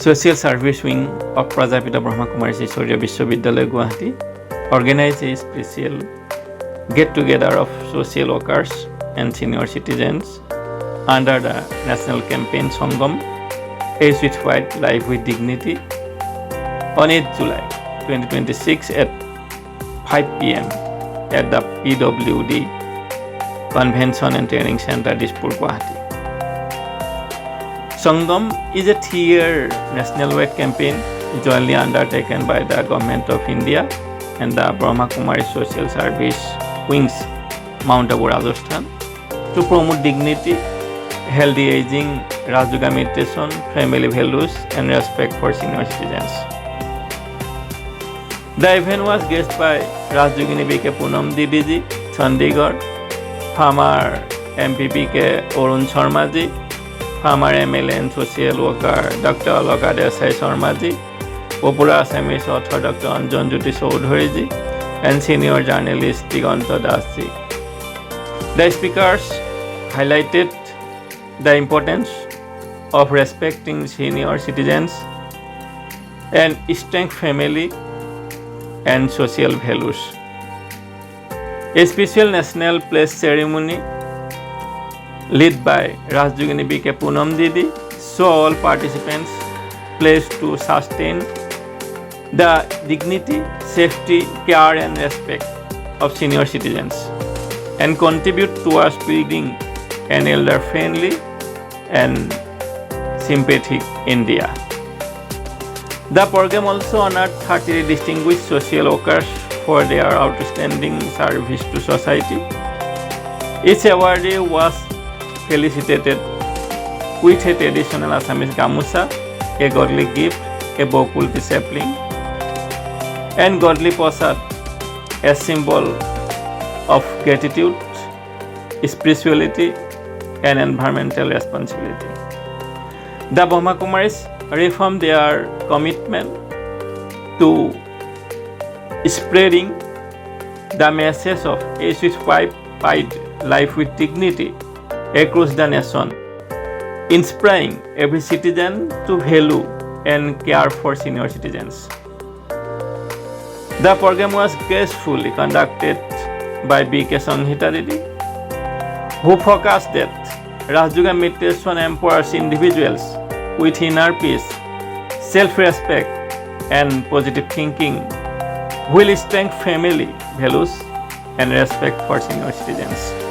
Social Service Wing of Prajapita Brahma Kumaris Ishwariya Vidyalaya Guwahati organized a special get-together of social workers and senior citizens under the national campaign SANGAM, Age with White, Life with Dignity, on 8th July 2026 at 5 p.m. at the PWD Convention and Training Center, Dispur, Guwahati. SANGAM is a 3-year national-wide campaign jointly undertaken by the Government of India and the Brahma Kumaris Social Service Wings, Mount Abu, Rajasthan, to promote dignity, healthy aging, Rajyoga meditation, family values, and respect for senior citizens. The event was graced by Rajyogini Poonam Didi, Chandigarh, former MPP Arun Sharma, former MLA and social worker Dr. Alaka Desai Sharma, popular Assamese author Dr. Anjan, Jyoti, Choudhury, and senior journalist Diganta. The speakers highlighted the importance of respecting senior citizens and strength family and social values. A special national place ceremony led by Rajyogini Poonam Didi saw all participants pledged to sustain the dignity, safety, care and respect of senior citizens and contribute towards building an elder-friendly and sympathetic India. The program also honored 30 distinguished social workers for their outstanding service to society. Each awardee was felicitated with a traditional Assamese Gamosa, a godly gift, a Bakul Sapling, and godly Prasad, a symbol of gratitude, spirituality, and environmental responsibility. The Brahma Kumaris reaffirmed their commitment to spreading the message of a White life with dignity across the nation, inspiring every citizen to value and care for senior citizens. The program was gracefully conducted by B.K. Sanghita Didi, who focused that Rajyoga meditation empowers individuals with inner peace, self-respect, and positive thinking, will strengthen family values and respect for senior citizens.